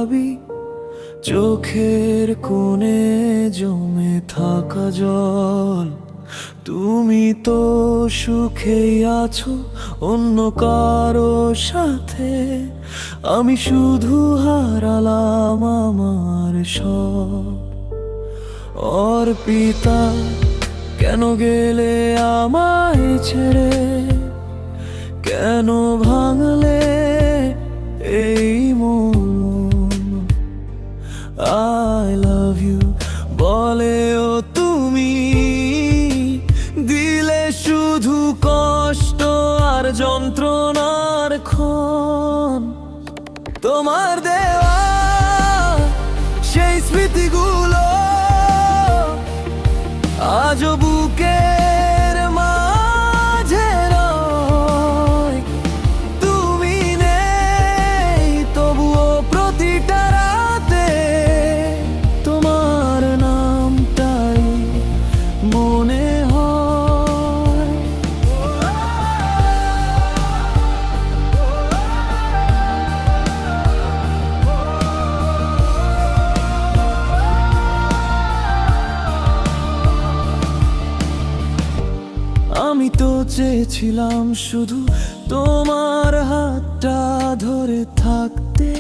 ভাবি চোখের কোণে জমে থাকা জল। তুমি তো সুখেই আছো অন্য কারো সাথে, আমি শুধু হারালাম আমার সব। অর্পিতা, কেন গেলে আমায় ছেড়ে? কেন ভাঙলে এই মন? I love you বলেও তুমি দিলে শুধু কষ্ট আর যন্ত্রণার ক্ষণ। তোমার দেওয়া সেই স্মৃতিগুলো আজও বুকের মাঝে রয়। তুমি নেই তবুও প্রতিটা রাতে তোমার নামটাই মনে হয়। আমি তো চেয়েছিলাম শুধু তোমার হাতটা ধরে থাকতে।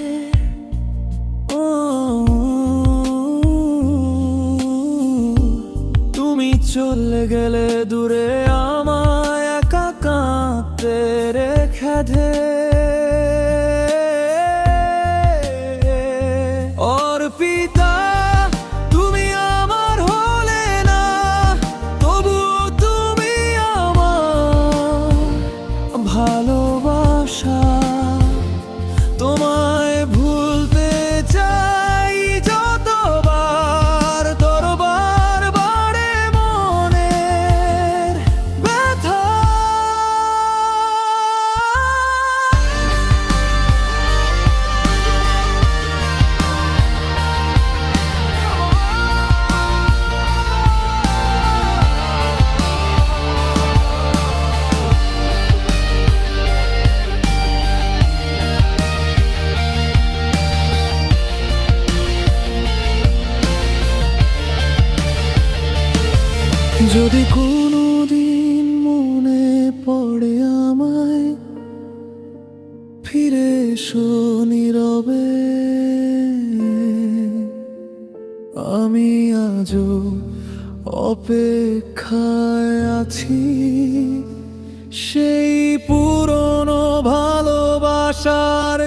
ও, তুমি চলে গেলে দূরে আমায় একা কাঁদতে রেখে দে। অর্পিতা, তুমি আমার হলে না, তবুও তুমি আমার ভালোবাসা। তোমায় ভুলতে চাই যতবার, ততবার বাড়ে মনের ব্যথা। যদি কোনোদিন মনে পড়ে আমায়, ফিরে এসো নীরবে। আমি আজও অপেক্ষায় আছি সেই পুরনো ভালোবাসার